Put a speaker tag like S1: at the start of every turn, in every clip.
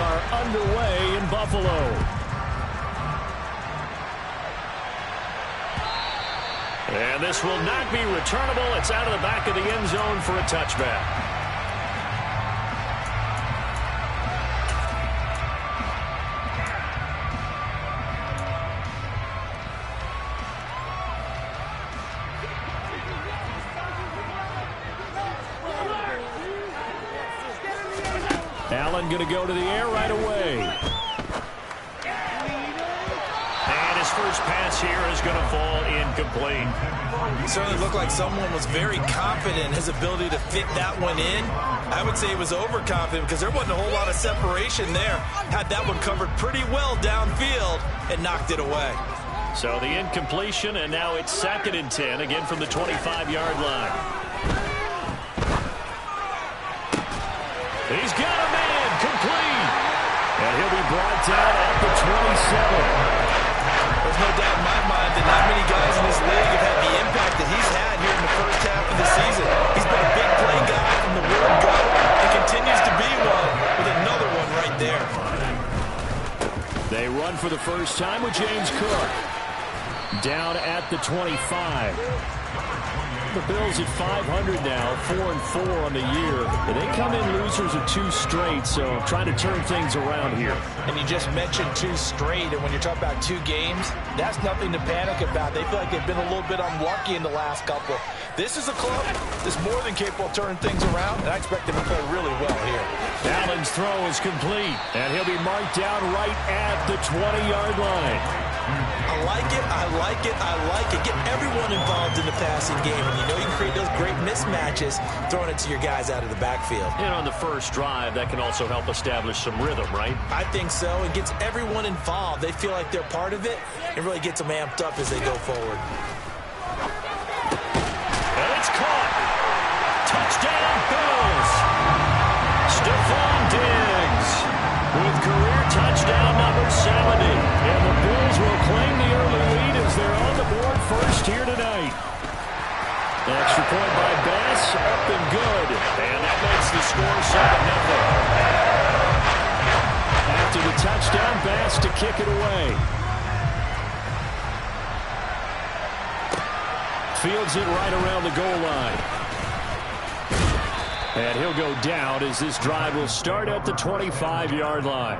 S1: are underway in Buffalo. And this will not be returnable. It's out of the back of the end zone for a touchback. Allen going to go to the air right away. And his first pass here is going to fall incomplete.
S2: It certainly looked like someone was very confident in his ability to fit that one in. I would say he was overconfident because there wasn't a whole lot of separation there. Had that one covered pretty well downfield and knocked it away.
S1: So the incompletion, and now it's 2nd and 10, again from the 25-yard line. He's got a man, complete. And he'll be brought down at the 27.
S2: There's no doubt in my mind that not many guys in this league have had the impact that he's had here in the first half of the season. He's been a big play guy from the word go and continues to be one with another one right there.
S1: They run for the first time with James Cook. Down at the 25. The Bills at 500 now, 4-4 on the year. They come in losers of 2 straight, so trying to turn things around here.
S2: And you just mentioned 2 straight, and when you're talking about 2 games, that's nothing to panic about. They feel like they've been a little bit unlucky in the last couple. This is a club that's more than capable of turning things around, and I expect them to play really well here.
S1: Allen's throw is complete, and he'll be marked down right at the 20-yard line.
S2: I like it, I like it, I like it. Get everyone involved in the passing game, and you know you can create those great mismatches throwing it to your guys out of the backfield.
S1: And on the first drive, that can also help establish some rhythm, right?
S2: I think so. It gets everyone involved. They feel like they're part of it. It really gets them amped up as they go forward.
S1: And it's caught. Touchdown, Bills. Stephon Diggs with career touchdown number 70. And the Bills will claim the early lead as they're on the board first here tonight. Extra point by Bass, up and good. And that makes the score 7-0. After the touchdown, Bass to kick it away. Fields it right around the goal line. And he'll go down as this drive will start at the 25-yard line.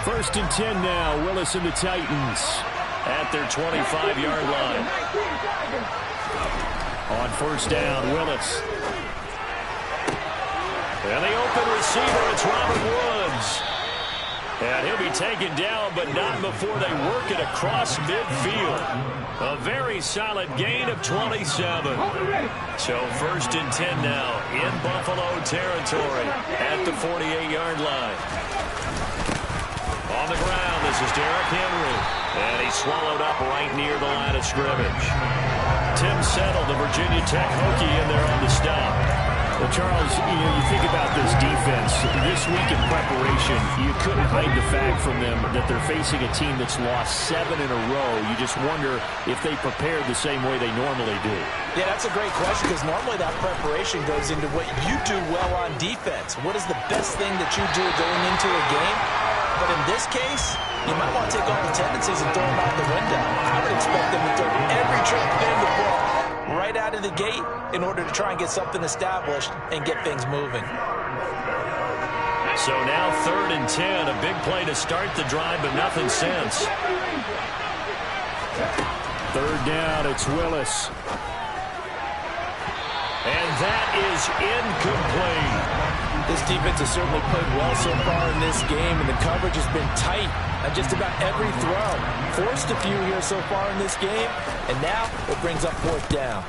S1: First and 10 now. Willis and the Titans at their 25-yard line. On first down, Willis. And the open receiver, it's Robert Woods. And he'll be taken down, but not before they work it across midfield. A very solid gain of 27. So first and 10 now in Buffalo territory at the 48-yard line. On the ground, this is Derrick Henry. And he's swallowed up right near the line of scrimmage. Tim Settle, the Virginia Tech Hokie, in there on the stop. Well, Charles, you think about this defense. This week in preparation, you couldn't hide the fact from them that they're facing a team that's lost 7 in a row. You just wonder if they prepared the same way they normally do.
S2: Yeah, that's a great question because normally that preparation goes into what you do well on defense. What is the best thing that you do going into a game? But in this case, you might want to take all the tendencies and throw them out the window. I would expect them to throw every trick in the ball right out of the gate in order to try and get something established and get things moving.
S1: So now 3rd and 10, a big play to start the drive, but nothing since. 3rd down, it's Willis. And that is incomplete.
S2: This defense has certainly played well so far in this game, and the coverage has been tight on just about every throw. Forced a few here so far in this game, and now it brings up 4th down.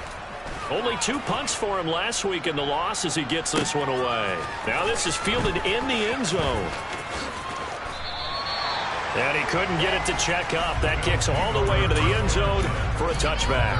S1: Only 2 punts for him last week in the loss as he gets this one away. Now this is fielded in the end zone. And he couldn't get it to check up. That kicks all the way into the end zone for a touchback.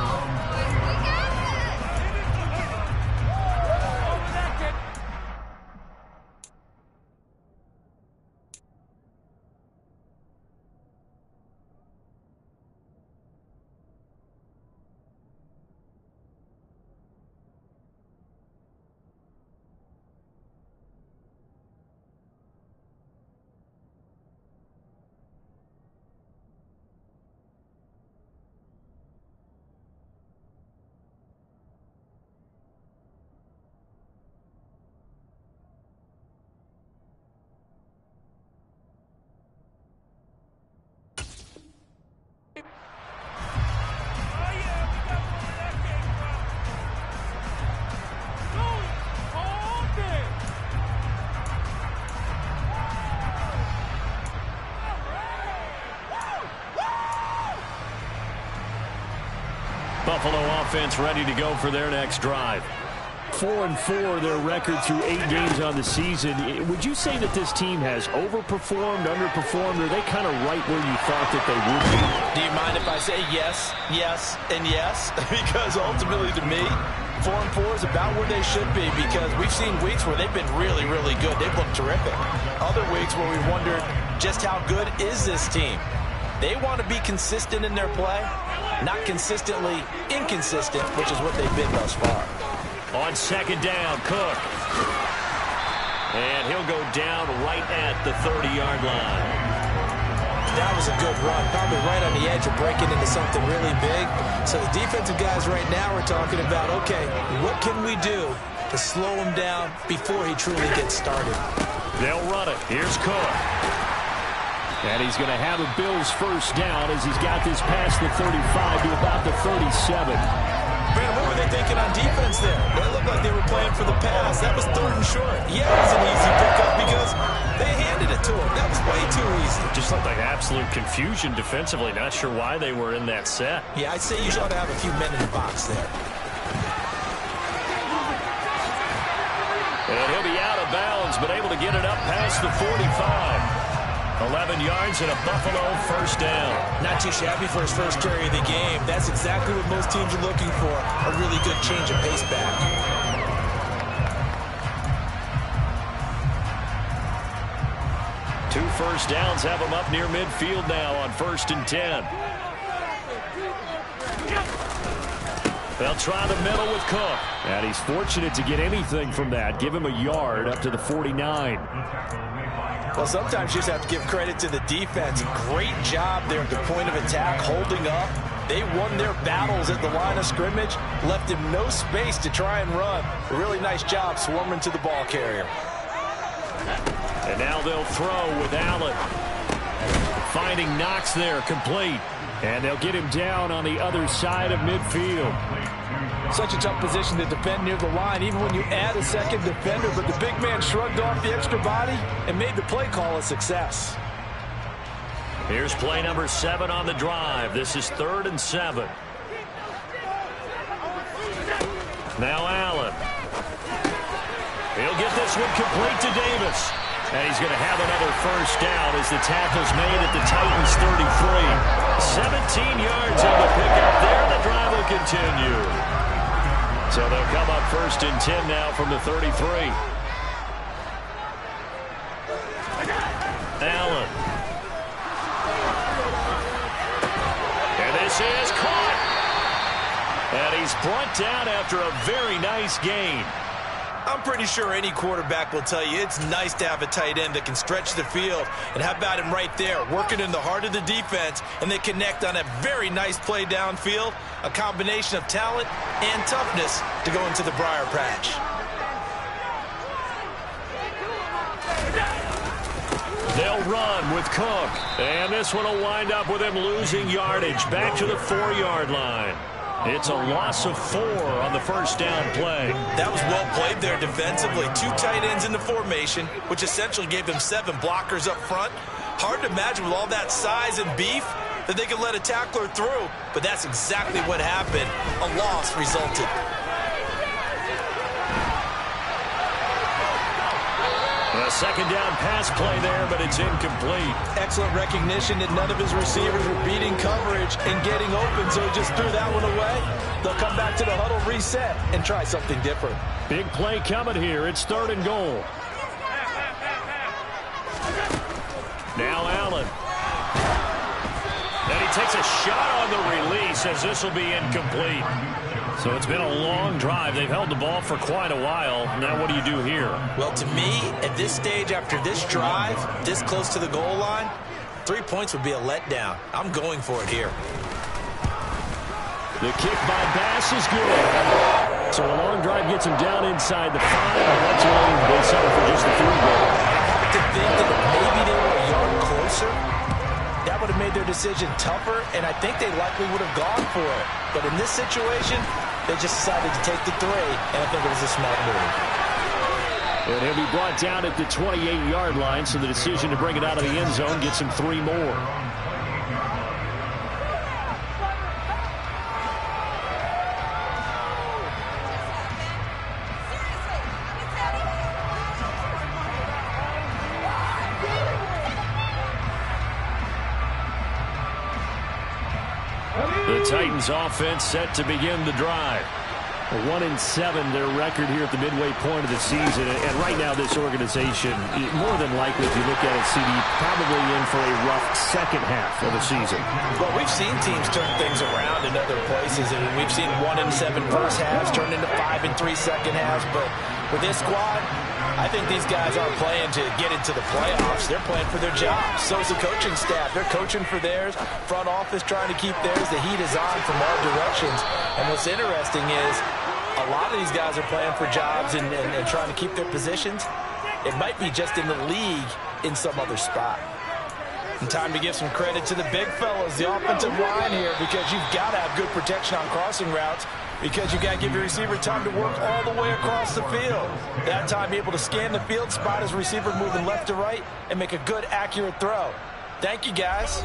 S1: Buffalo offense ready to go for their next drive. 4-4 their record through 8 games on the season. Would you say that this team has overperformed, underperformed, or are they kind of right where you thought that they would be?
S2: Do you mind if I say yes, yes, and yes? Because ultimately to me, 4-4 is about where they should be, because we've seen weeks where they've been really, really good. They've looked terrific. Other weeks where we wondered just how good is this team. They want to be consistent in their play, not consistently inconsistent, which is what they've been thus far.
S1: On second down, Cook. And he'll go down right at the 30-yard line.
S2: That was a good run, probably right on the edge of breaking into something really big. So the defensive guys right now are talking about, okay, what can we do to slow him down before he truly gets started?
S1: They'll run it. Here's Cook. And he's going to have a Bills first down as he's got this past the 35 to about the 37.
S2: Man, what were they thinking on defense there? They looked like they were playing for the pass. That was 3rd and short. Yeah, it was an easy pickup because they handed it to him. That was way too easy.
S1: Just looked like absolute confusion defensively. Not sure why they were in that set.
S2: Yeah, I'd say you ought to have a few men in the box there.
S1: And he'll be out of bounds, but able to get it up past the 45. 11 yards and a Buffalo first down.
S2: Not too shabby for his first carry of the game. That's exactly what most teams are looking for, a really good change of pace back.
S1: Two first downs have him up near midfield now on 1st and 10. They'll try the middle with Cook. And he's fortunate to get anything from that. Give him a yard up to the 49.
S2: Well, sometimes you just have to give credit to the defense. Great job there at the point of attack, holding up. They won their battles at the line of scrimmage, left him no space to try and run. A really nice job swarming to the ball carrier.
S1: And now they'll throw with Allen. Finding Knox there, complete. And they'll get him down on the other side of midfield.
S2: Such a tough position to defend near the line, even when you add a second defender, but the big man shrugged off the extra body and made the play call a success.
S1: Here's play number 7 on the drive. This is 3rd and 7. Now Allen. He'll get this one complete to Davis. And he's going to have another first down as the tackle's made at the Titans 33. 17 yards on the pickup there. The drive will continue. So they'll come up 1st and 10 now from the 33. Allen. And this is caught. And he's brought down after a very nice gain.
S2: I'm pretty sure any quarterback will tell you it's nice to have a tight end that can stretch the field. And how about him right there, working in the heart of the defense, and they connect on a very nice play downfield, a combination of talent and toughness to go into the briar patch.
S1: They'll run with Cook. And this one will wind up with him losing yardage back to the 4-yard line. It's a loss of 4 on the first down play.
S2: That was well played there defensively. 2 tight ends in the formation, which essentially gave them 7 blockers up front. Hard to imagine with all that size and beef that they could let a tackler through, but that's exactly what happened. A loss resulted.
S1: A second down pass play there, but it's incomplete.
S2: Excellent recognition that none of his receivers were beating coverage and getting open, so he just threw that one away. They'll come back to the huddle, reset, and try something different.
S1: Big play coming here. It's 3rd and goal. Now Allen. And he takes a shot on the release as this will be incomplete. So it's been a long drive. They've held the ball for quite a while. Now what do you do here?
S2: Well, to me, at this stage, after this drive, this close to the goal line, 3 points would be a letdown. I'm going for it here.
S1: The kick by Bass is good. So a long drive gets him down inside the 5. That's why they settle for just the 3 goal.
S2: I have to think that maybe they were a yard closer. That would have made their decision tougher, and I think they likely would have gone for it. But in this situation, they just decided to take the 3, and I think it was a smart move.
S1: And he'll be brought down at the 28-yard line, so the decision to bring it out of the end zone gets him 3 more. Titans offense set to begin the drive.
S3: 1-7, their record here at the midway point of the season. And right now, this organization, more than likely, if you look at it, CD, probably in for a rough second half of the season.
S2: Well, we've seen teams turn things around in other places. I mean, we've seen 1-7 first halves turn into 5-3 second halves. But with this squad, I think these guys aren't playing to get into the playoffs. They're playing for their jobs. So is the coaching staff. They're coaching for theirs. Front office trying to keep theirs. The heat is on from all directions. And what's interesting is a lot of these guys are playing for jobs and trying to keep their positions. It might be just in the league in some other spot. And time to give some credit to the big fellas, the offensive line here, because you've got to have good protection on crossing routes, because you got to give your receiver time to work all the way across the field. That time, able to scan the field, spot his receiver moving left to right, and make a good, accurate throw. Thank you, guys.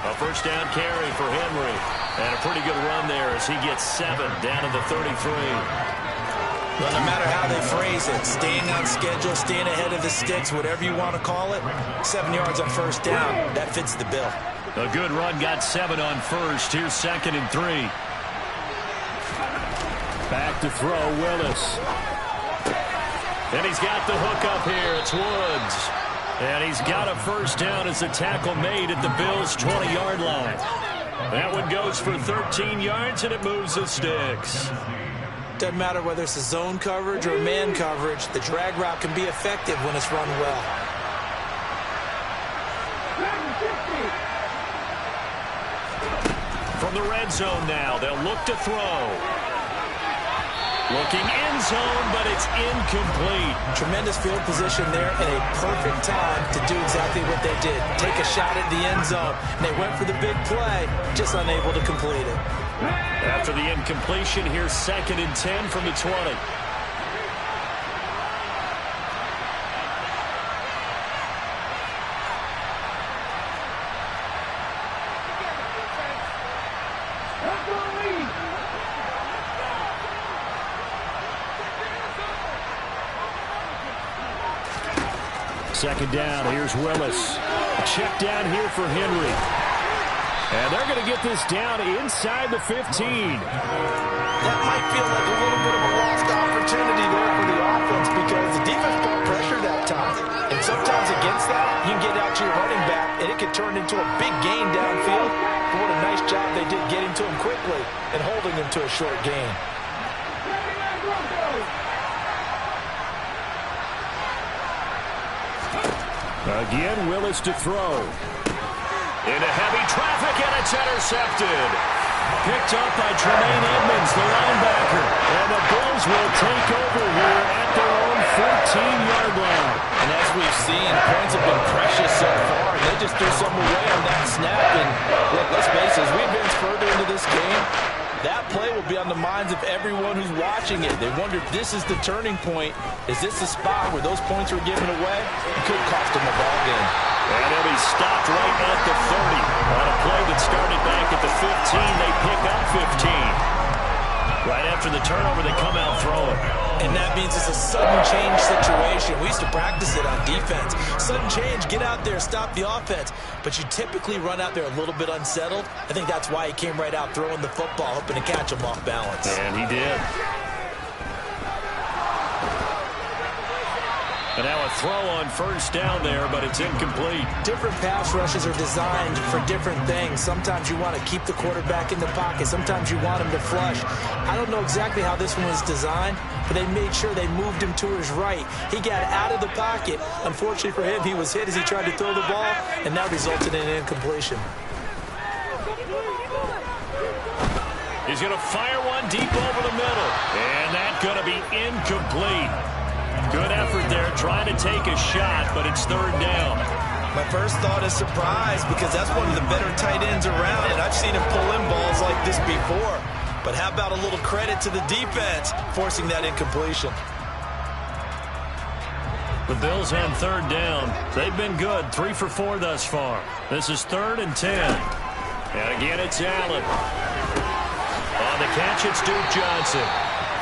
S1: A first down carry for Henry. And a pretty good run there as he gets 7 down to the 33.
S2: Well, no matter how they phrase it, staying on schedule, staying ahead of the sticks, whatever you want to call it, 7 yards on first down, that fits the bill.
S1: A good run, got 7 on first. Here's 2nd and 3.
S3: Back to throw, Willis.
S1: And he's got the hook up here. It's Woods. And he's got a first down as the tackle made at the Bills' 20-yard line. That one goes for 13 yards, and it moves the sticks.
S2: Doesn't matter whether it's a zone coverage or man coverage, the drag route can be effective when it's run well.
S1: From the red zone now, they'll look to throw. Looking end zone, but it's incomplete.
S2: Tremendous field position there and a perfect time to do exactly what they did. Take a shot at the end zone. And they went for the big play, just unable to complete it.
S1: After the incompletion, here's 2nd and 10 from the 20.
S3: Second down, here's Willis. A check down here for Henry. And they're going to get this down inside the 15.
S2: That might feel like a little bit of a lost opportunity there for the offense because the defense brought pressure that time. And sometimes against that, you can get out to your running back, and it could turn into a big gain downfield. But what a nice job they did getting to him quickly and holding him to a short gain.
S3: Again, Willis to throw.
S1: Into heavy traffic, and it's intercepted. Picked up by Tremaine Edmonds, the linebacker. And the Bills will take over here at their own 14-yard line.
S2: And as we've seen, points have been precious so far. And they just threw some away on that snap. And look, let's face it, as we advance further into this game, that play will be on the minds of everyone who's watching it. They wonder if this is the turning point. Is this the spot where those points were given away? It could cost them a ball game.
S1: And he'll be stopped right at the 30. On a play that started back at the 15, they pick up 15. Right after the turnover, they come out throwing.
S2: And that means it's a sudden change situation. We used to practice it on defense. Sudden change, get out there, stop the offense. But you typically run out there a little bit unsettled. I think that's why he came right out throwing the football, hoping to catch him off balance.
S1: And he did. And now a throw on first down there, but it's incomplete.
S2: Different pass rushes are designed for different things. Sometimes you want to keep the quarterback in the pocket. Sometimes you want him to flush. I don't know exactly how this one was designed, but they made sure they moved him to his right. He got out of the pocket. Unfortunately for him, he was hit as he tried to throw the ball, and that resulted in an incompletion.
S1: He's going to fire one deep over the middle, and that's going to be incomplete. Good effort there, trying to take a shot, but it's 3rd down.
S2: My first thought is surprise because that's one of the better tight ends around, and I've seen him pull in balls like this before. But how about a little credit to the defense forcing that incompletion?
S1: The Bills on 3rd down. They've been good, 3 for 4 thus far. This is 3rd and 10. And again, it's Allen. On the catch, it's Duke Johnson.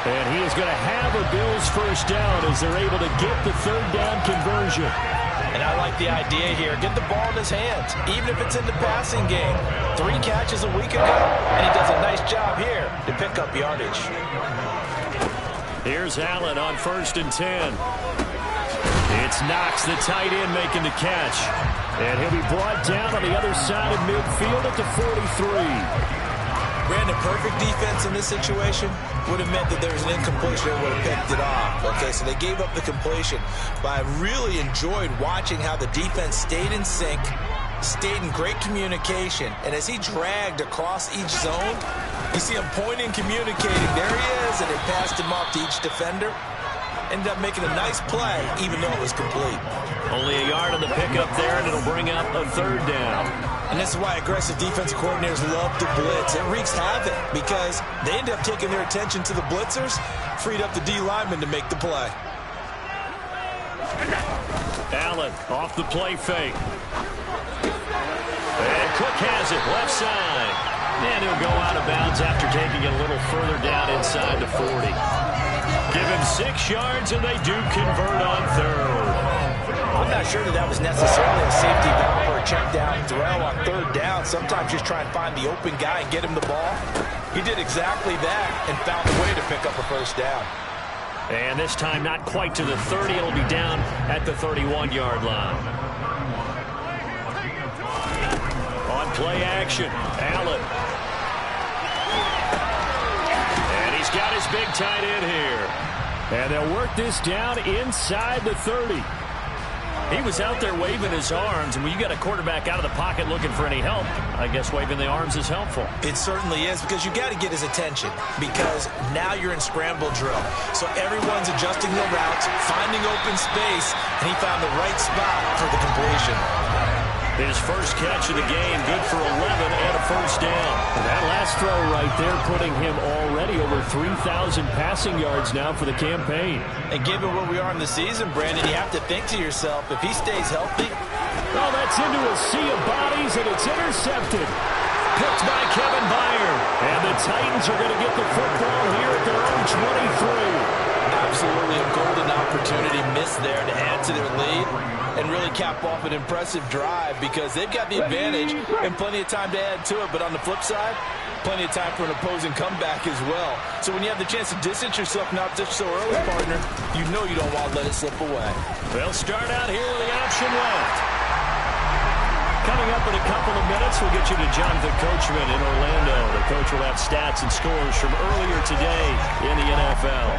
S3: And he is going to have a Bills first down as they're able to get the third down conversion.
S2: And I like the idea here. Get the ball in his hands, even if it's in the passing game. 3 catches a week ago, and he does a nice job here to pick up yardage.
S1: Here's Allen on 1st and 10. It's Knox, the tight end, making the catch.
S3: And he'll be brought down on the other side of midfield at the 43.
S2: Brandon, perfect defense in this situation would have meant that there was an incompletion that would have picked it off. Okay, so they gave up the completion. But I really enjoyed watching how the defense stayed in sync, stayed in great communication. And as he dragged across each zone, you see him pointing, communicating. There he is, and they passed him off to each defender. Ended up making a nice play, even though it was complete.
S1: Only a yard on the pickup there, and it'll bring up a 3rd down.
S2: And this is why aggressive defensive coordinators love to blitz. It wreaks havoc because they end up taking their attention to the blitzers, freed up the D lineman to make the play.
S1: Allen off the play fake. And Cook has it, left side. And he'll go out of bounds after taking it a little further down inside the 40. Give him 6 yards, and they do convert on 3rd.
S2: I'm not sure that was necessarily a safety valve or a check down throw on 3rd down. Sometimes just try and find the open guy and get him the ball. He did exactly that and found a way to pick up a 1st down.
S1: And this time not quite to the 30. It'll be down at the 31-yard line. On play action, Allen. And he's got his big tight end here.
S3: And they'll work this down inside the 30.
S1: He was out there waving his arms, and when you got a quarterback out of the pocket looking for any help, I guess waving the arms is helpful.
S2: It certainly is, because you got to get his attention, because now you're in scramble drill. So everyone's adjusting their routes, finding open space, and he found the right spot for the completion.
S1: His first catch of the game, good for 11 and a 1st down.
S3: And that last throw right there putting him already over 3,000 passing yards now for the campaign.
S2: And given where we are in the season, Brandon, you have to think to yourself, if he stays healthy.
S3: Oh, that's into a sea of bodies, and it's intercepted.
S1: Picked by Kevin Byard.
S3: And the Titans are going to get the football here at their own 23.
S2: Absolutely a golden opportunity missed there to add to their lead and really cap off an impressive drive, because they've got the advantage and plenty of time to add to it. But on the flip side, plenty of time for an opposing comeback as well. So when you have the chance to distance yourself not just so early, partner, you know you don't want to let it slip away.
S1: They'll start out here with the option left. Coming up in a couple of minutes, we'll get you to Jonathan Coachman in Orlando. The coach will have stats and scores from earlier today in the NFL.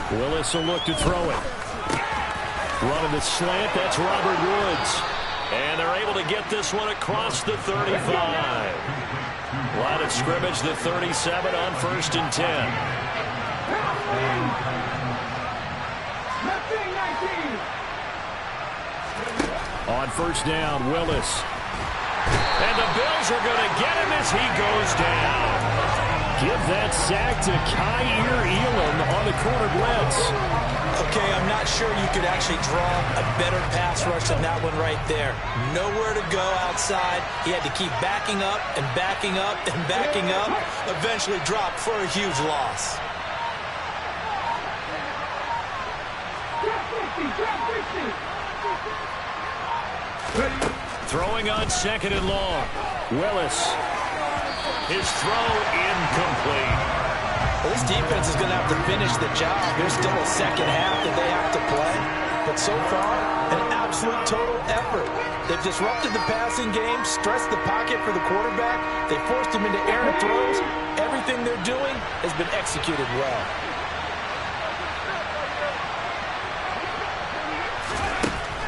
S3: Willis will look to throw it. Running the slant, that's Robert Woods.
S1: And they're able to get this one across the 35. Line of scrimmage, the 37 on 1st and 10.
S3: On 1st down, Willis.
S1: And the Bills are going to get him as he goes down.
S3: Give that sack to Kaiir Elam on the corner blitz.
S2: Okay, I'm not sure you could actually draw a better pass rush than that one right there. Nowhere to go outside. He had to keep backing up and backing up and backing up. Eventually dropped for a huge loss.
S1: Throwing on 2nd and long.
S3: Willis.
S1: His throw incomplete.
S2: Well, this defense is going to have to finish the job. There's still a second half that they have to play. But so far, an absolute total effort. They've disrupted the passing game, stressed the pocket for the quarterback. They forced him into errant throws. Everything they're doing has been executed well.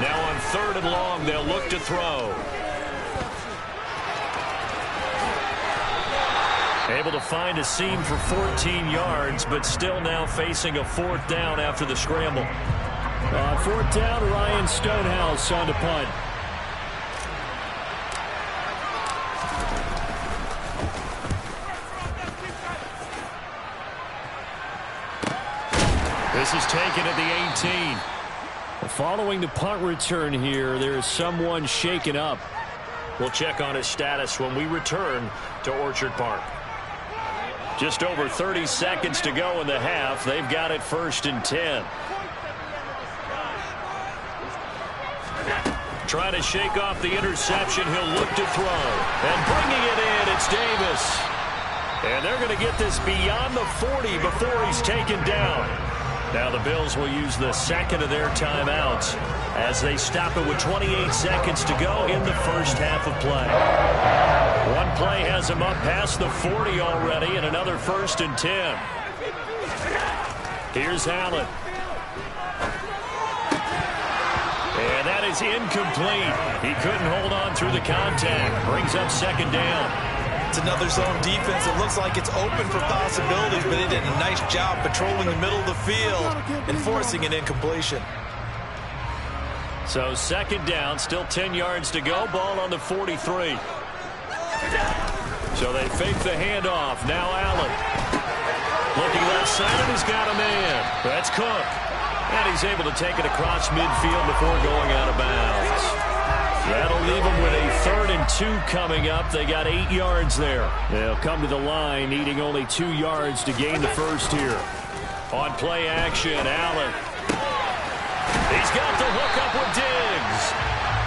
S1: Now on 3rd and long, they'll look to throw. Able to find a seam for 14 yards, but still now facing a 4th down after the scramble.
S3: 4th down, Ryan Stonehouse on the punt.
S1: This is taken at the 18.
S3: Following the punt return here, there is someone shaken up.
S1: We'll check on his status when we return to Orchard Park. Just over 30 seconds to go in the half. They've got it 1st and 10. Trying to shake off the interception. He'll look to throw. And bringing it in, it's Davis. And they're going to get this beyond the 40 before he's taken down. Now the Bills will use the second of their timeouts as they stop it with 28 seconds to go in the first half of play. One play has them up past the 40 already, and another 1st and 10. Here's Allen. And that is incomplete. He couldn't hold on through the contact. Brings up 2nd down.
S2: It's another zone defense. It looks like it's open for possibilities, but he did a nice job patrolling the middle of the field and forcing an incompletion.
S1: So 2nd down, still 10 yards to go. Ball on the 43. So they fake the handoff. Now Allen. Looking left side, and he's got a man. That's Cook. And he's able to take it across midfield before going out of bounds. That'll leave them with a 3rd and 2 coming up. They got 8 yards there.
S3: They'll come to the line, needing only 2 yards to gain the first here.
S1: On play action, Allen. He's got the hook up with Diggs.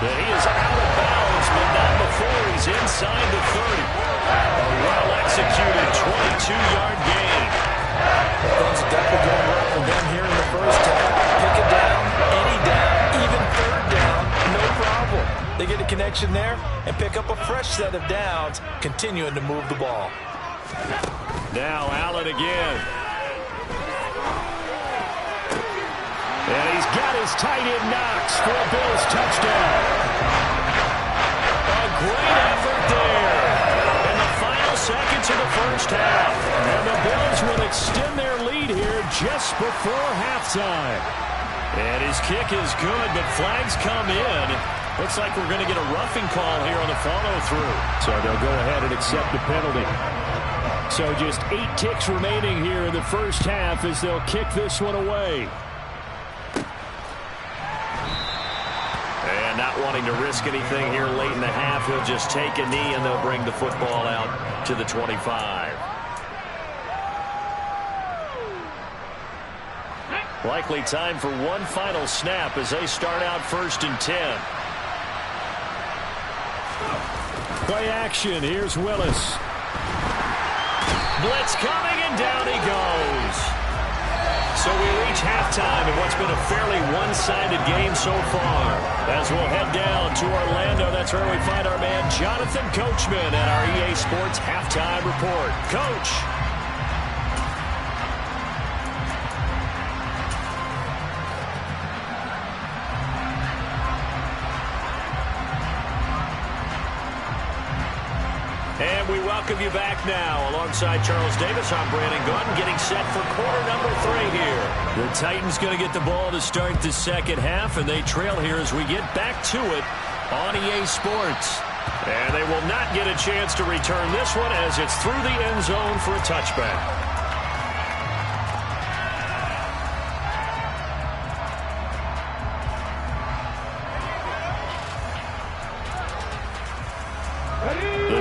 S1: But he is out of bounds, but not before he's inside the 30. A well-executed 22-yard gain.
S2: Things are definitely going well for them here in the first half. Pick it down, any down, even 3rd down, no problem. They get a connection there and pick up a fresh set of downs, continuing to move the ball.
S1: Now Allen again.
S3: And he's got his tight end Knox for a Bills touchdown.
S1: A great effort there in the final seconds of the first half.
S3: And the Bills will extend their lead here just before halftime.
S1: And his kick is good, but flags come in. Looks like we're going to get a roughing call here on the follow-through.
S3: So they'll go ahead and accept the penalty. So just 8 ticks remaining here in the first half as they'll kick this one away.
S1: And not wanting to risk anything here late in the half, he'll just take a knee and they'll bring the football out to the 25. Likely time for one final snap as they start out 1st and 10.
S3: Play action. Here's Willis.
S1: Blitz coming, and down he goes. So we reach halftime in what's been a fairly one-sided game so far. As we'll head down to Orlando, that's where we find our man Jonathan Coachman at our EA Sports Halftime Report. Coach. And we welcome you back now. Alongside Charles Davis, I'm Brandon Gaudin, getting set for quarter number 3 here. The Titans going to get the ball to start the second half, and they trail here as we get back to it on EA Sports. And they will not get a chance to return this one as it's through the end zone for a touchback.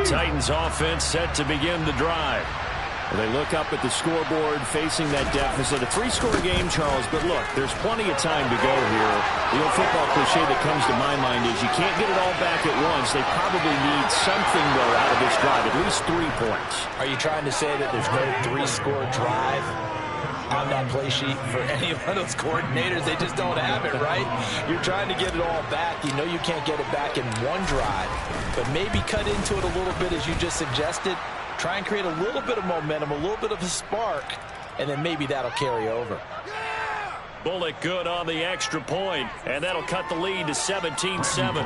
S1: Titans offense set to begin the drive.
S3: Well, they look up at the scoreboard facing that deficit. A 3-score game, Charles, but look, there's plenty of time to go here. The old football cliche that comes to my mind is you can't get it all back at once. They probably need something, though, out of this drive, at least 3 points.
S2: Are you trying to say that there's no 3-score drive on that play sheet for any of those coordinators? They just don't have it, right? You're trying to get it all back. You know you can't get it back in one drive, but maybe cut into it a little bit as you just suggested. Try and create a little bit of momentum, a little bit of a spark, and then maybe that'll carry over.
S1: Bullock good on the extra point, and that'll cut the lead to 17-7.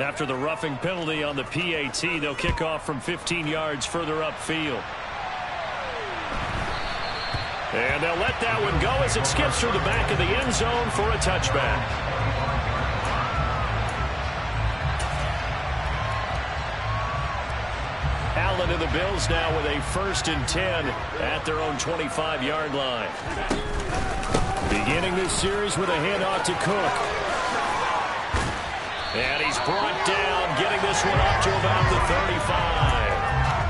S1: After the roughing penalty on the PAT, they'll kick off from 15 yards further upfield. And they'll let that one go as it skips through the back of the end zone for a touchback. Allen into the Bills now with a 1st and 10 at their own 25-yard line.
S3: Beginning this series with a handoff to Cook.
S1: And he's brought down, getting this one up to about the 35.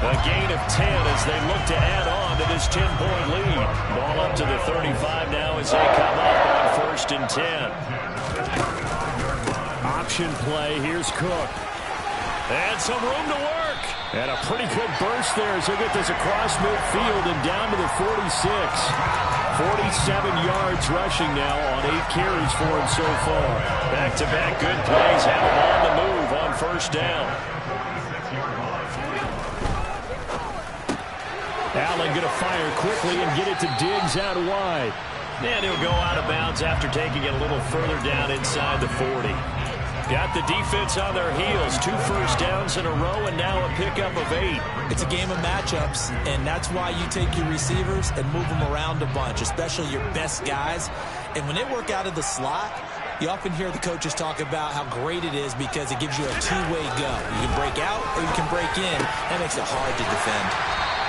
S1: A gain of 10 as they look to add on to this 10-point lead. Ball up to the 35 now as they come up on 1st and 10.
S3: Option play. Here's Cook.
S1: And some room to work.
S3: And a pretty good burst there as they get this across midfield and down to the 46. 47 yards rushing now on 8 carries for him so far.
S1: Back-to-back good plays have him on the move on 1st down.
S3: Allen going to fire quickly and get it to Diggs out wide.
S1: And he'll go out of bounds after taking it a little further down inside the 40. Got the defense on their heels. 2 first downs in a row and now a pickup of 8.
S2: It's a game of matchups, and that's why you take your receivers and move them around a bunch, especially your best guys. And when they work out of the slot, you often hear the coaches talk about how great it is because it gives you a two-way go. You can break out or you can break in. That makes it hard to defend.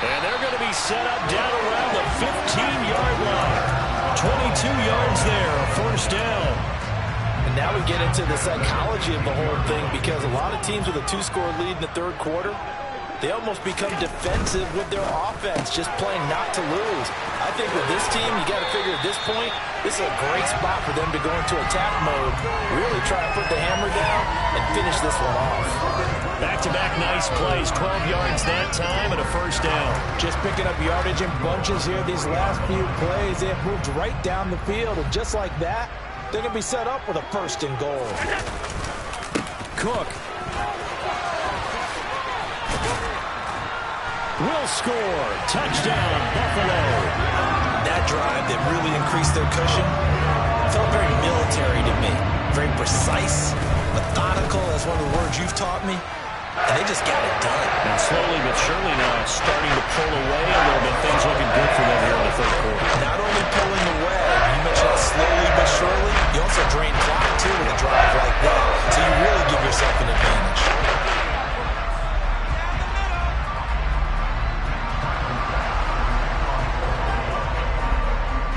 S1: And they're going to be set up down around the 15-yard line. 22 yards there, a 1st down.
S2: And now we get into the psychology of the whole thing because a lot of teams with a 2-score lead in the 3rd quarter, they almost become defensive with their offense, just playing not to lose. I think with this team, you got to figure at this point, this is a great spot for them to go into attack mode, really try to put the hammer down and finish this one off.
S1: Back-to-back nice plays, 12 yards that time and a 1st down.
S2: Just picking up yardage in bunches here these last few plays. They have moved right down the field, and just like that, they're going to be set up with a 1st and goal.
S3: Cook will score. Touchdown, Buffalo.
S2: That drive that really increased their cushion felt very military to me. Very precise, methodical, that's one of the words you've taught me. And they just got it done.
S1: And slowly but surely now starting to pull away a little bit. Things looking good for them here in the 3rd quarter.
S2: Not only pulling away, you mentioned that slowly but surely, you also drain clock too with a drive like that. So you really give yourself an advantage.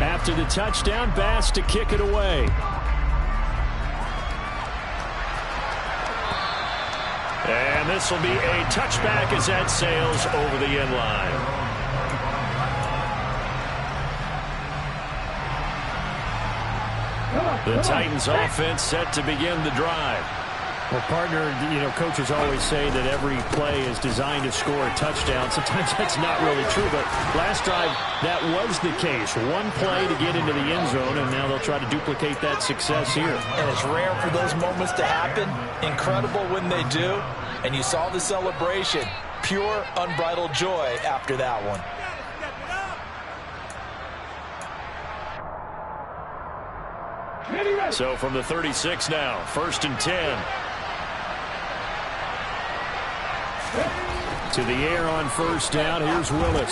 S3: After the touchdown, Bass to kick it away.
S1: And this will be a touchback as that sails over the end line. The Titans offense set to begin the drive.
S3: Well, partner, coaches always say that every play is designed to score a touchdown. Sometimes that's not really true, but last drive, that was the case. One play to get into the end zone, and now they'll try to duplicate that success here.
S2: And it's rare for those moments to happen. Incredible when they do. And you saw the celebration. Pure, unbridled joy after that one.
S1: So from the 36 now, 1st and 10.
S3: To the air on 1st down. Here's Willis.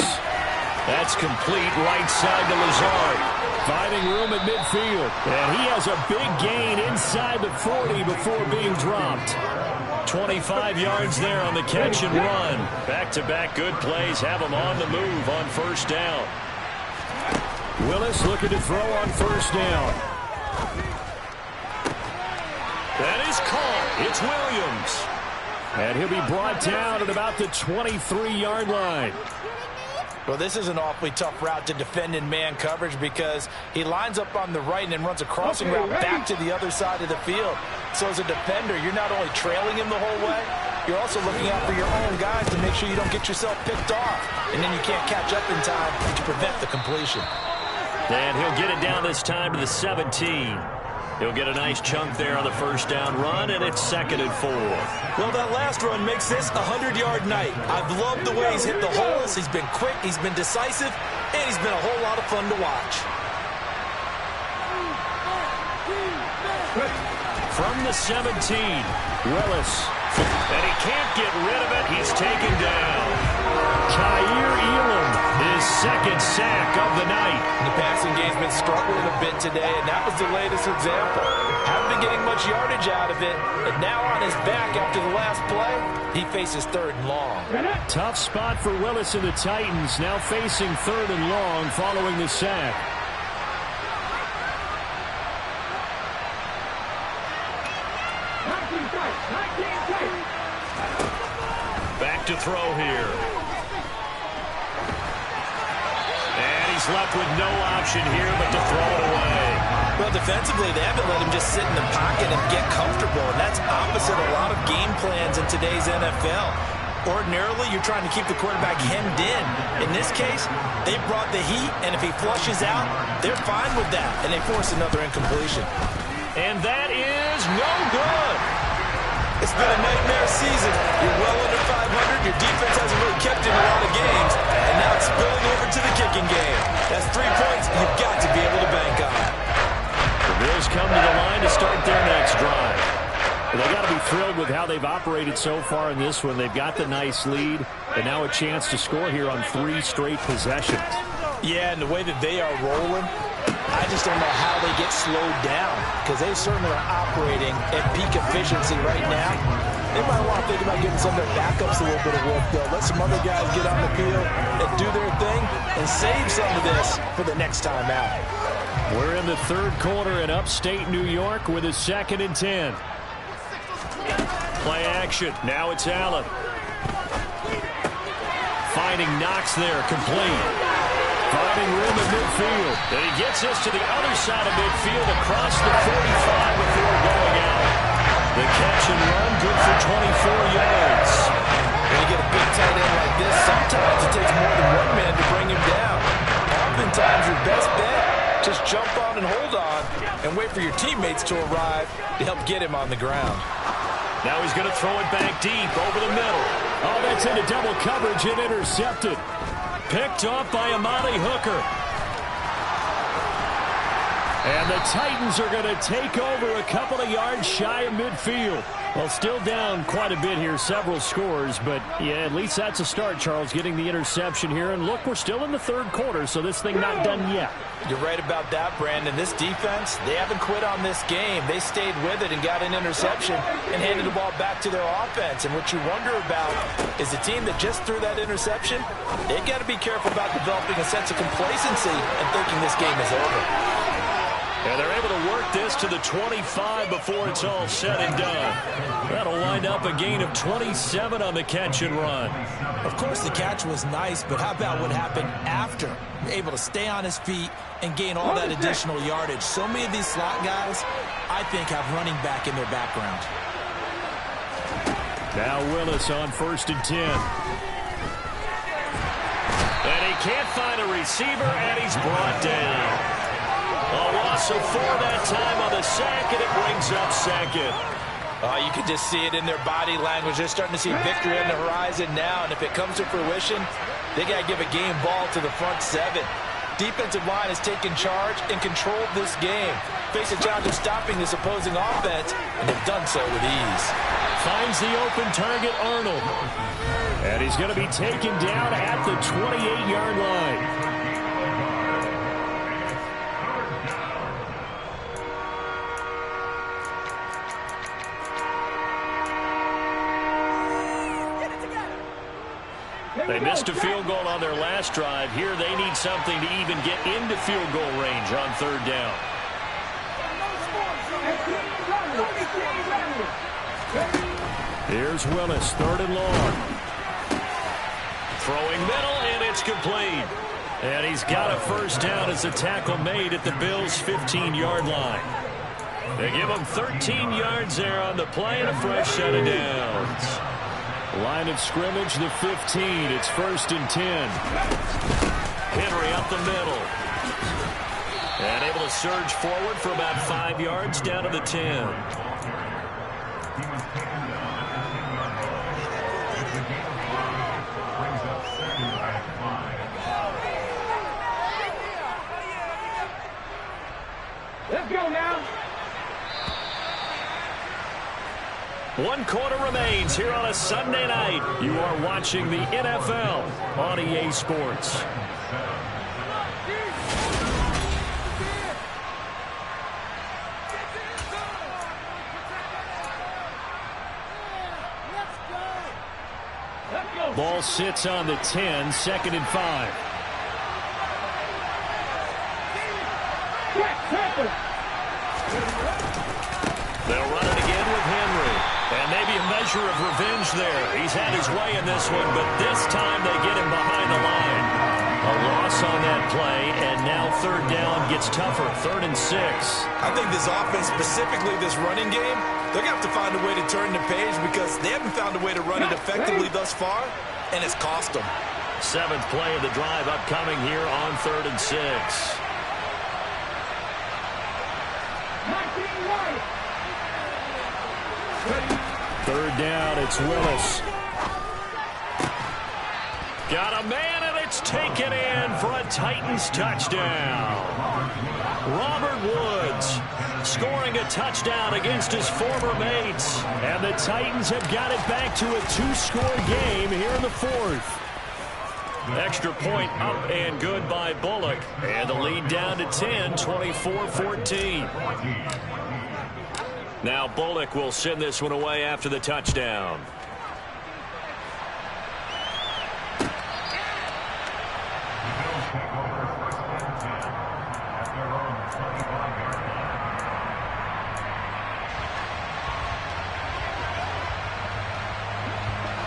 S1: That's complete right side to Lazard.
S3: Finding room at midfield. And he has a big gain inside the 40 before being dropped.
S1: 25 yards there on the catch and run. Back-to-back good plays have him on the move on 1st down.
S3: Willis looking to throw on 1st down.
S1: That is caught. It's Williams.
S3: And he'll be brought down at about the 23-yard line.
S2: Well, this is an awfully tough route to defend in man coverage because he lines up on the right and then runs a crossing route back to the other side of the field. So as a defender, you're not only trailing him the whole way, you're also looking out for your own guys to make sure you don't get yourself picked off. And then you can't catch up in time to prevent the completion.
S1: And he'll get it down this time to the 17. He'll get a nice chunk there on the 1st down run, and it's 2nd and 4.
S2: Well, that last run makes this a 100-yard night. I've loved the way he's hit the holes. He's been quick, he's been decisive, and he's been a whole lot of fun to watch.
S1: From the 17, Willis. And he can't get rid of it. He's taken down.
S3: Kaiir Elam his second sack of the night.
S2: The passing game's been struggling a bit today, and that was the latest example. Haven't been getting much yardage out of it, and now on his back after the last play, he faces 3rd and long.
S3: Tough spot for Willis and the Titans, now facing 3rd and long following the sack.
S1: Back to throw here. And he's left with no option here but to throw it away.
S2: Well, defensively, they haven't let him just sit in the pocket and get comfortable, and that's opposite a lot of game plans in today's NFL. Ordinarily, you're trying to keep the quarterback hemmed in. In this case, they brought the heat, and if he flushes out, they're fine with that, and they force another incompletion.
S1: And that is no good.
S2: It's been a nightmare season. You're well under 500. Your defense hasn't really kept in a lot of games, and now it's spilling over to the kicking game. That's 3 points you've got to be able to bank on.
S3: The Bills come to the line to start their next drive. They got to be thrilled with how they've operated so far in this one. They've got the nice lead, and now a chance to score here on 3 straight possessions.
S2: Yeah, and the way that they are rolling, I just don't know how they get slowed down, because they certainly are operating at peak efficiency right now. They might want to think about giving some of their backups a little bit of work, though. Let some other guys get on the field and do their thing and save some of this for the next time out.
S3: We're in the 3rd quarter in upstate New York with a 2nd and 10. Play action. Now it's Allen. Finding Knox there, complete. Finding room in midfield. And he gets this to the other side of midfield across the 45 before going out. The catch and run good for 24 yards.
S2: When you get a big tight end like this, sometimes it takes more than one man to bring him down. Oftentimes your best bet, just jump on and hold on and wait for your teammates to arrive to help get him on the ground.
S3: Now he's going to throw it back deep over the middle. Oh, that's into double coverage and intercepted. Picked off by Amani Hooker. And the Titans are going to take over a couple of yards shy of midfield. Well, still down quite a bit here, several scores, but yeah, at least that's a start, Charles, getting the interception here. And look, we're still in the 3rd quarter, so this thing not done yet.
S2: You're right about that, Brandon. This defense, they haven't quit on this game. They stayed with it and got an interception and handed the ball back to their offense. And what you wonder about is the team that just threw that interception, they've got to be careful about developing a sense of complacency and thinking this game is over.
S3: And they're able to work this to the 25 before it's all said and done. That'll wind up a gain of 27 on the catch and run.
S2: Of course, the catch was nice, but how about what happened after? Able to stay on his feet and gain all that additional yardage. So many of these slot guys, I think, have running back in their background.
S3: Now Willis on 1st and 10. And he can't find a receiver, and he's brought down. A loss of 4 that time on the sack, and it brings up 2nd.
S2: You can just see it in their body language. They're starting to see victory on the horizon now, and if it comes to fruition, they got to give a game ball to the front 7. Defensive line has taken charge and controlled this game. Face a challenge of stopping this opposing offense, and they've done so with ease.
S3: Finds the open target, Arnold. And he's going to be taken down at the 28-yard line. They missed a field goal on their last drive. Here they need something to even get into field goal range on 3rd down. Here's Willis, 3rd and long. Throwing middle, and it's complete. And he's got a 1st down as the tackle made at the Bills' 15-yard line. They give him 13 yards there on the play and a fresh set of downs. Line of scrimmage, the 15. It's 1st and 10. Henry up the middle. And able to surge forward for about 5 yards down to the 10.
S4: Let's go now.
S3: 1 quarter remains here on a Sunday night. You are watching the NFL on EA Sports. ball sits on the 10, 2nd and 5.
S1: They'll run it again with Henry. And maybe a measure of revenge there. He's had his way in this one, but this time they get him behind the line. A loss on that play, and now 3rd down gets tougher. 3rd and 6.
S2: I think this offense, specifically this running game, they're going to have to find a way to turn the page because they haven't found a way to run it effectively thus far, and it's cost them.
S1: 7th play of the drive upcoming here on 3rd and 6.
S3: Third down, it's Willis.
S1: Got a man, and it's taken in for a Titans touchdown. Robert Woods scoring a touchdown against his former mates.
S3: And the Titans have got it back to a 2-score game here in the 4th.
S1: Extra point up and good by Bullock. And the lead down to 10, 24-14. Now Bullock will send this one away after the touchdown.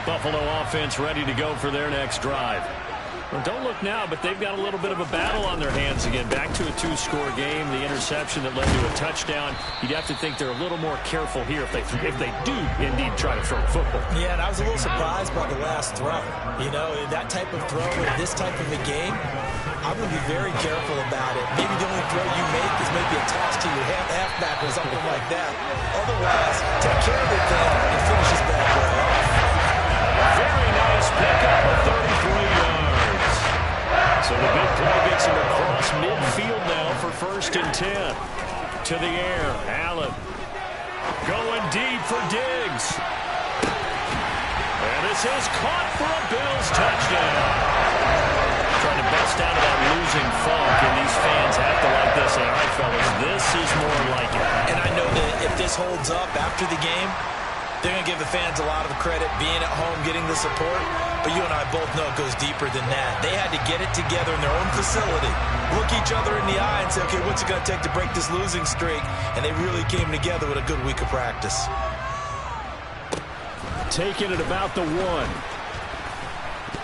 S1: Buffalo offense ready to go for their next drive. Well, don't look now, but they've got a little bit of a battle on their hands again. Back to a 2-score game. The interception that led to a touchdown. You'd have to think they're a little more careful here if they do indeed try to throw the football.
S2: Yeah, and I was a little surprised by the last throw. You know, that type of throw in this type of a game, I'm going to be very careful about it. Maybe the only throw you make is maybe a toss to your halfback or something like that. Otherwise, take care of the thing and finish this bad play off.
S1: Very nice pickup of 33 yards. So the big play gets him across midfield now for 1st and 10. To the air, Allen going deep for Diggs. And this is caught for a Bills touchdown. Trying to bust out of that losing funk, and these fans have to like this. All right, fellas, this is more like it.
S2: And I know that if this holds up after the game, they're going to give the fans a lot of credit being at home, getting the support. But you and I both know it goes deeper than that. They had to get it together in their own facility, look each other in the eye and say, okay, what's it going to take to break this losing streak? And they really came together with a good week of practice.
S3: Taking it about the 1.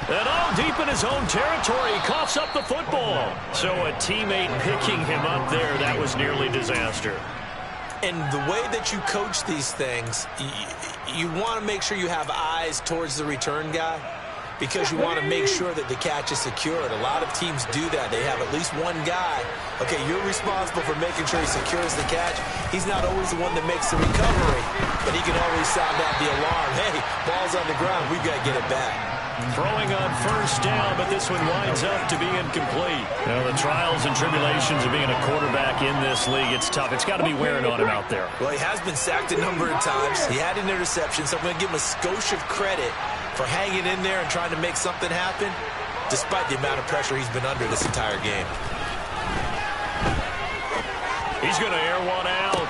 S1: And all deep in his own territory, he coughs up the football. So a teammate picking him up there, that was nearly disaster.
S2: And the way that you coach these things, you want to make sure you have eyes towards the return guy because you want to make sure that the catch is secured. A lot of teams do that. They have at least one guy. Okay, you're responsible for making sure he secures the catch. He's not always the one that makes the recovery, but he can always sound out the alarm. Hey, ball's on the ground. We've got to get it back.
S1: Throwing on 1st down, but this one winds up to be incomplete. You know, the trials and tribulations of being a quarterback in this league, it's tough. It's got to be wearing on him out there.
S2: Well, he has been sacked a number of times. He had an interception, so I'm going to give him a skosh of credit for hanging in there and trying to make something happen, despite the amount of pressure he's been under this entire game.
S1: He's going to air one out.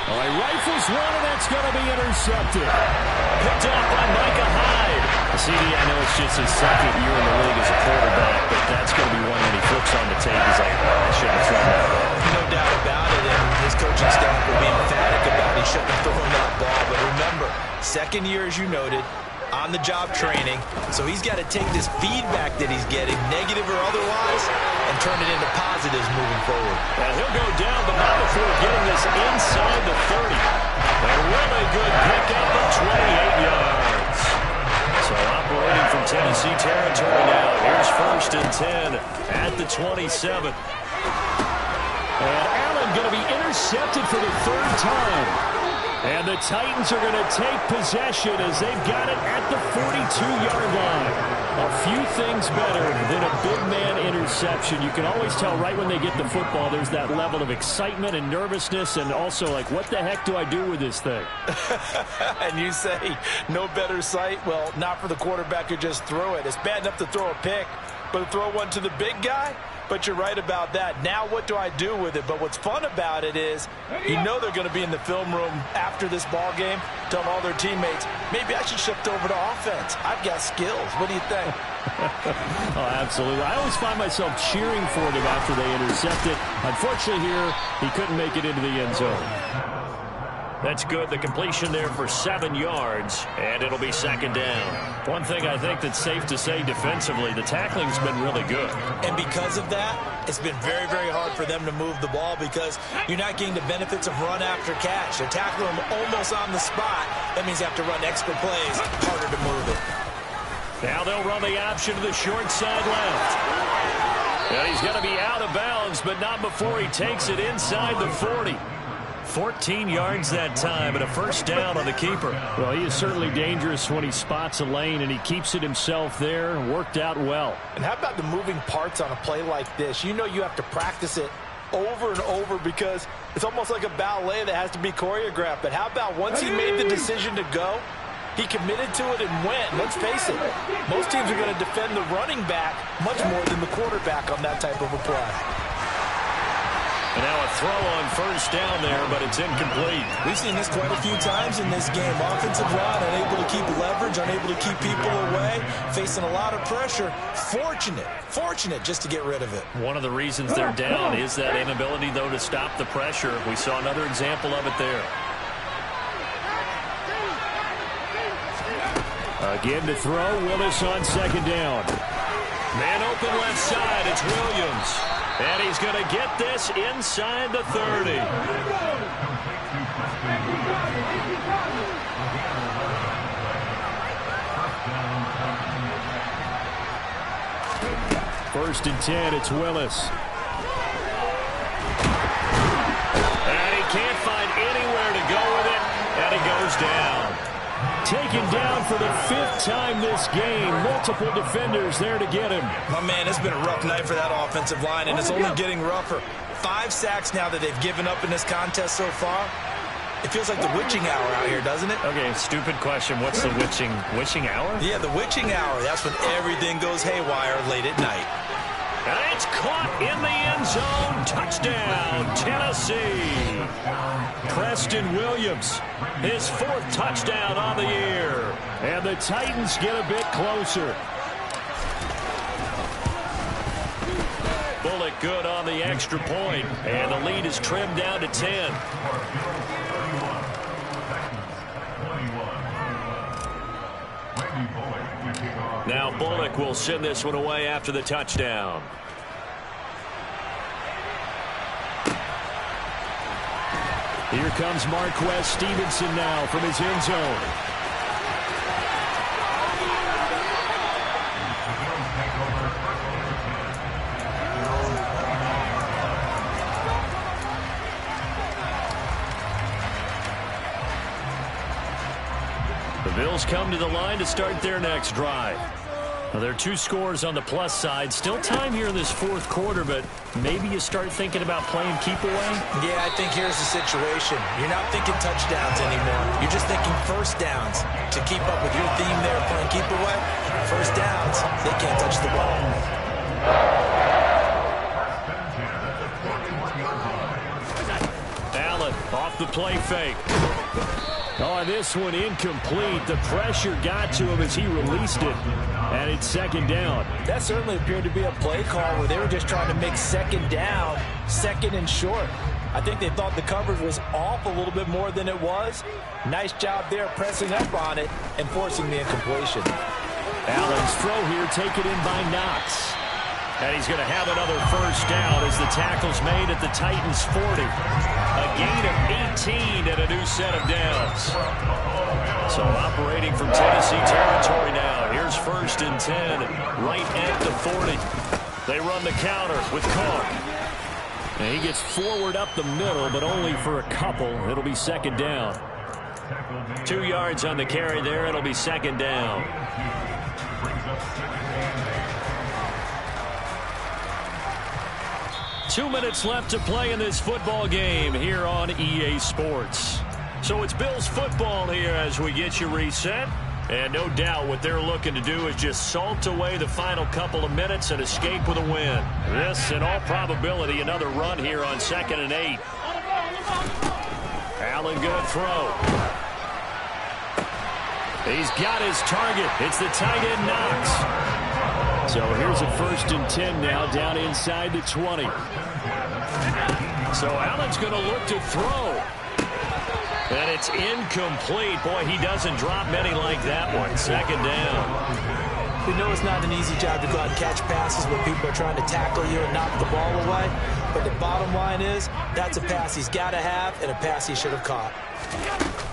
S3: All right, rifles one, and that's going to be intercepted.
S1: Picked off by Micah Hyde. CD, I know it's just his 2nd year in the league as a quarterback, but that's going to be one when he flips on the tape. He's like, I shouldn't have thrown that.
S2: No doubt about it, and his coaching staff will be emphatic about he shouldn't have thrown that ball. But remember, 2nd year, as you noted, on-the-job training, so he's got to take this feedback that he's getting, negative or otherwise, and turn it into positives moving forward.
S1: And he'll go down, but not before getting this inside the 30. A really good pickup of 28 yards. So operating from Tennessee territory now. Here's 1st and 10 at the 27.
S3: And Allen going to be intercepted for the 3rd time. And the Titans are going to take possession as they've got it at the 42-yard line. A few things better than a big man interception. You can always tell right when they get the football, there's that level of excitement and nervousness and also like, what the heck do I do with this thing?
S2: And you say, no better sight? Well, not for the quarterback who just threw it. It's bad enough to throw a pick, but to throw one to the big guy, But you're right about that. Now what do I do with it? But what's fun about it is you know they're going to be in the film room after this ball game, telling all their teammates, maybe I should shift over to offense. I've got skills. What do you think?
S3: Oh, absolutely. I always find myself cheering for them after they intercept it. Unfortunately here, he couldn't make it into the end zone.
S1: That's good. The completion there for 7 yards, and it'll be second down. One thing I think that's safe to say defensively, the tackling's been really good.
S2: And because of that, it's been very, very hard for them to move the ball because you're not getting the benefits of run after catch. They're tackling them almost on the spot. That means you have to run extra plays, harder to move it.
S1: Now they'll run the option to the short side left. And he's going to be out of bounds, but not before he takes it inside the 40. 14 yards that time and a first down on the keeper.
S3: Well, he is certainly dangerous when he spots a lane, and he keeps it himself there. Worked out well.
S2: And how about the moving parts on a play like this? You know you have to practice it over and over because it's almost like a ballet that has to be choreographed. But how about once he made the decision to go, he committed to it and went. Let's face it, most teams are going to defend the running back much more than the quarterback on that type of a play.
S1: And now a throw on first down there, but it's incomplete.
S2: We've seen this quite a few times in this game. Offensive line unable to keep leverage, unable to keep people away, facing a lot of pressure. Fortunate just to get rid of it.
S1: One of the reasons they're down is that inability, though, to stop the pressure. We saw another example of it there.
S3: Again to throw. Willis on second down.
S1: Man open left side. It's Williams. And he's going to get this inside the 30.
S3: First and 10, it's Willis.
S1: And he can't find anywhere to go with it, and he goes down.
S3: Taken down for the 5th time this game. Multiple defenders there to get him.
S2: My man, it's been a rough night for that offensive line, and it's only getting rougher. 5 sacks now that they've given up in this contest so far. It feels like the witching hour out here, doesn't it?
S1: Okay, stupid question. What's the witching hour?
S2: Yeah, the witching hour. That's when everything goes haywire late at night.
S1: And it's caught in the end zone. Touchdown, Tennessee. Preston Williams, his 4th touchdown on the year.
S3: And the Titans get a bit closer.
S1: Bullock good on the extra point, and the lead is trimmed down to 10. Now Bullock will send this one away after the touchdown.
S3: Here comes Marquez Stevenson now from his end zone.
S1: The Bills come to the line to start their next drive. Well, there are 2 scores on the plus side. Still time here in this 4th quarter, but maybe you start thinking about playing keep away?
S2: Yeah, I think here's the situation. You're not thinking touchdowns anymore. You're just thinking first downs. To keep up with your theme there, playing keep away, first downs, they can't touch the ball.
S1: Allen off the play fake.
S3: Oh, this one incomplete. The pressure got to him as he released it. And it's second down.
S2: That certainly appeared to be a play call where they were just trying to make second down, second and short. I think they thought the coverage was off a little bit more than it was. Nice job there pressing up on it and forcing the incompletion.
S3: Allen's throw here taken in by Knox.
S1: And he's going to have another first down as the tackle's made at the Titans' 40. A gain of 18 and a new set of downs. So operating from Tennessee territory now. Here's first and 10, right at the 40. They run the counter with Cook.
S3: And he gets forward up the middle, but only for a couple. It'll be second down.
S1: 2 yards on the carry there. It'll be second down. Two minutes left to play in this football game here on EA Sports. So it's Bills football here as we get you reset. And no doubt what they're looking to do is just salt away the final couple of minutes and escape with a win. This, in all probability, another run here on 2nd and 8. Allen going to throw. He's got his target. It's the tight end Knox. So here's a 1st and 10 now, down inside the 20. So Allen's going to look to throw. And it's incomplete. Boy, he doesn't drop many like that one. 2nd down.
S2: We know it's not an easy job to go out and catch passes when people are trying to tackle you and knock the ball away. But the bottom line is, that's a pass he's got to have and a pass he should have caught.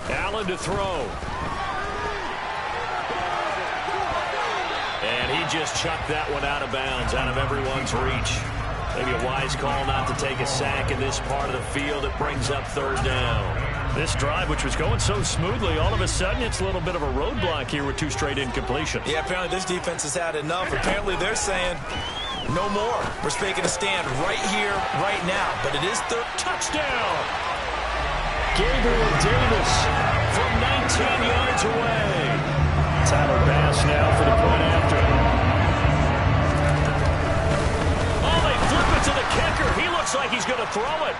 S1: Allen to throw. And he just chucked that one out of bounds, out of everyone's reach. Maybe a wise call not to take a sack in this part of the field. It brings up 3rd down. This drive, which was going so smoothly, all of a sudden it's a little bit of a roadblock here with 2 straight incompletions.
S2: Yeah, apparently this defense has had enough. Apparently they're saying, no more. We're taking a stand right here, right now. But it is 3rd.
S1: Touchdown! Gabriel Davis from 19 yards away. Tyler Bass now for the point after. Oh, they flip it to the kicker. He looks like he's going to throw it.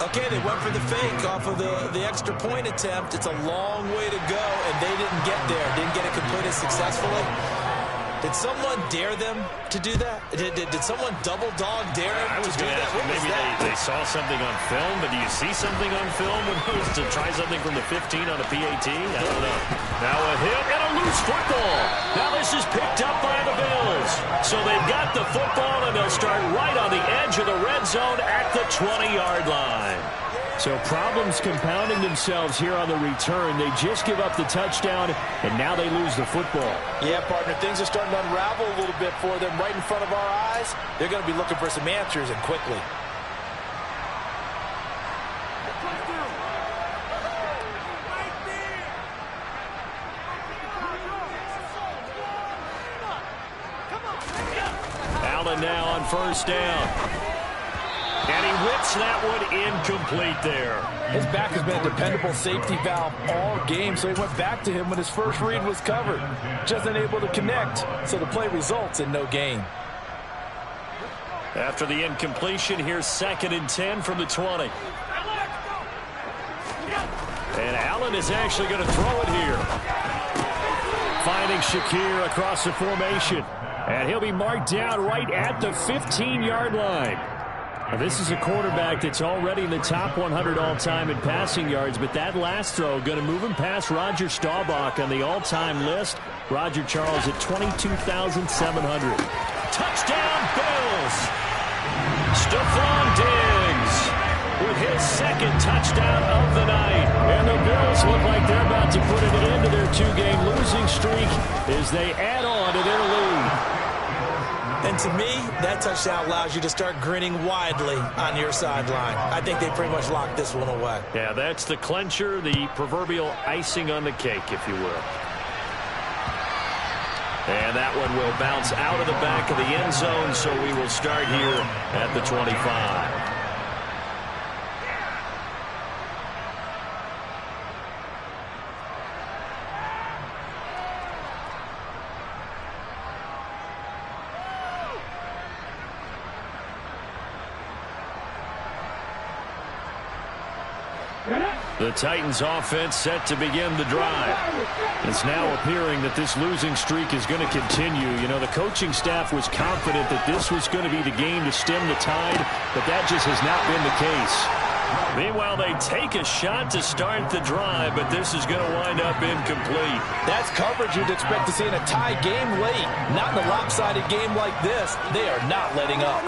S2: Okay, they went for the fake off of the extra point attempt. It's a long way to go, and they didn't get there. Didn't get it completed successfully. Did someone dare them to do that? Did someone double dog dare them
S1: I was
S2: to do
S1: going to
S2: that?
S1: ask, maybe they saw something on film, but do you see something on film when it was to try something from the 15 on a PAT? I don't know. Now a hit and a loose football. Now this is picked up by the Bills. So they've got the football, and they'll start right on the edge of the red zone at the 20-yard line. So problems compounding themselves here on the return. They just give up the touchdown, and now they lose the football.
S2: Yeah, partner, things are starting to unravel a little bit for them right in front of our eyes. They're going to be looking for some answers, and quickly.
S1: Allen now on 1st down. And he whips that one incomplete there.
S5: His back has been a dependable safety valve all game, so he went back to him when his first read was covered. Just unable to connect, so the play results in no gain.
S1: After the incompletion, here's 2nd and 10 from the 20. And Allen is actually going to throw it here. Finding Shakir across the formation. And he'll be marked down right at the 15-yard line. Now, this is a quarterback that's already in the top 100 all-time in passing yards, but that last throw going to move him past Roger Staubach on the all-time list. Roger Charles at 22,700. Touchdown, Bills! Stephon Diggs with his 2nd touchdown of the night. And the Bills look like they're about to put an end to their 2-game losing streak as they add on to their lead.
S2: And to me, that touchdown allows you to start grinning widely on your sideline. I think they pretty much locked this one away.
S1: Yeah, that's the clincher, the proverbial icing on the cake, if you will. And that one will bounce out of the back of the end zone, so we will start here at the 25. The Titans offense set to begin the drive. It's now appearing that this losing streak is going to continue. You know, the coaching staff was confident that this was going to be the game to stem the tide, but that just has not been the case. Meanwhile, they take a shot to start the drive, but this is going to wind up incomplete.
S5: That's coverage you'd expect to see in a tie game late. Not in a lopsided game like this. They are not letting up.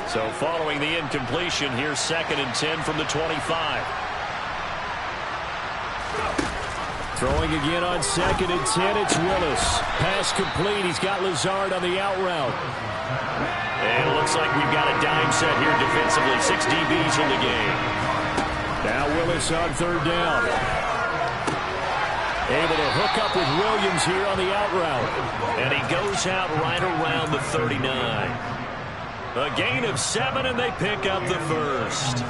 S1: So following the incompletion, here's 2nd and 10 from the 25. Throwing again on 2nd and 10, it's Willis. Pass complete. He's got Lazard on the out route. And it looks like we've got a dime set here defensively. 6 DBs in the game. Now Willis on 3rd down. Able to hook up with Williams here on the out route. And he goes out right around the 39. A gain of 7, and they pick up the first.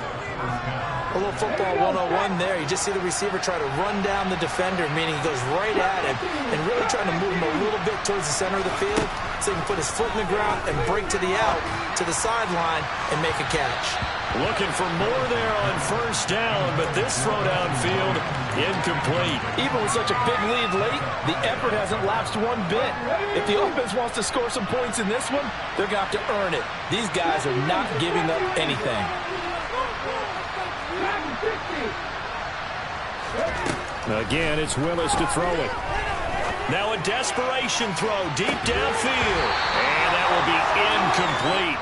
S2: A little football 101 there. You just see the receiver try to run down the defender, meaning he goes right at him and really trying to move him a little bit towards the center of the field so he can put his foot in the ground and break to the out, to the sideline, and make a catch.
S1: Looking for more there on first down, but this throw downfield incomplete.
S5: Even with such a big lead late, the effort hasn't lapsed one bit. If the offense wants to score some points in this one, they're going to have to earn it. These guys are not giving up anything.
S3: Again, it's Willis to throw it.
S1: Now a desperation throw deep downfield, and that will be incomplete.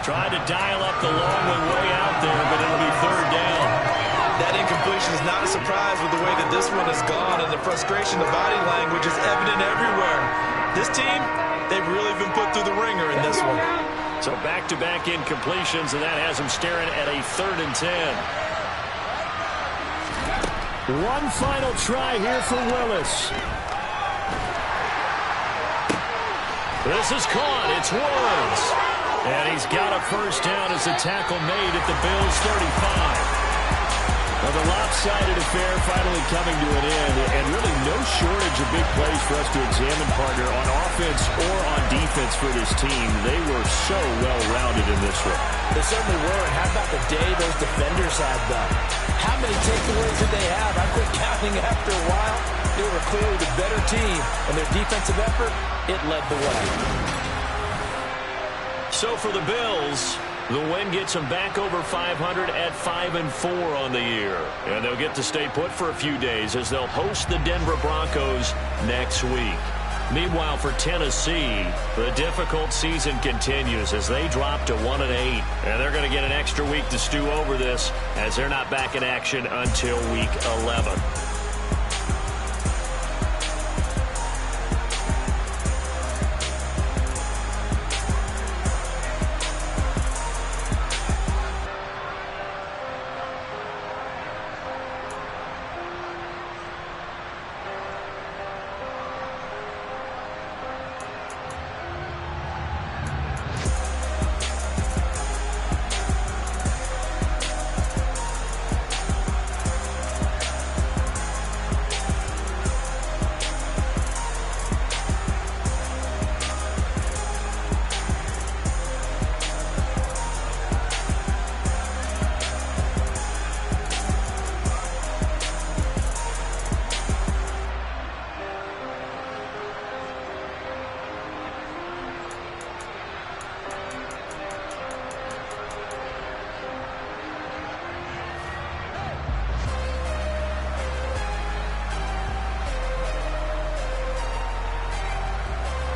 S1: Tried to dial up the long one way out there, but it'll be third down.
S2: That incompletion is not a surprise with the way that this one has gone, and the frustration, the body language is evident everywhere. This team, they've really been put through the ringer in this one.
S1: So back-to-back incompletions, and that has them staring at a 3rd and 10.
S3: One final try here for Willis.
S1: This is caught. It's Woods. And he's got a first down as the tackle made at the Bills' 35. Well, the lopsided affair finally coming to an end, and really no shortage of big plays for us to examine, partner, on offense or on defense for this team. They were so well-rounded in this one.
S2: They certainly were, and how about the day those defenders had, though? How many takeaways did they have? I quit counting after a while. They were clearly the better team, and their defensive effort, it led the way.
S1: So for the Bills, the win gets them back over 500 at 5-4 on the year. And they'll get to stay put for a few days as they'll host the Denver Broncos next week. Meanwhile, for Tennessee, the difficult season continues as they drop to 1-8. And they're going to get an extra week to stew over this as they're not back in action until week 11.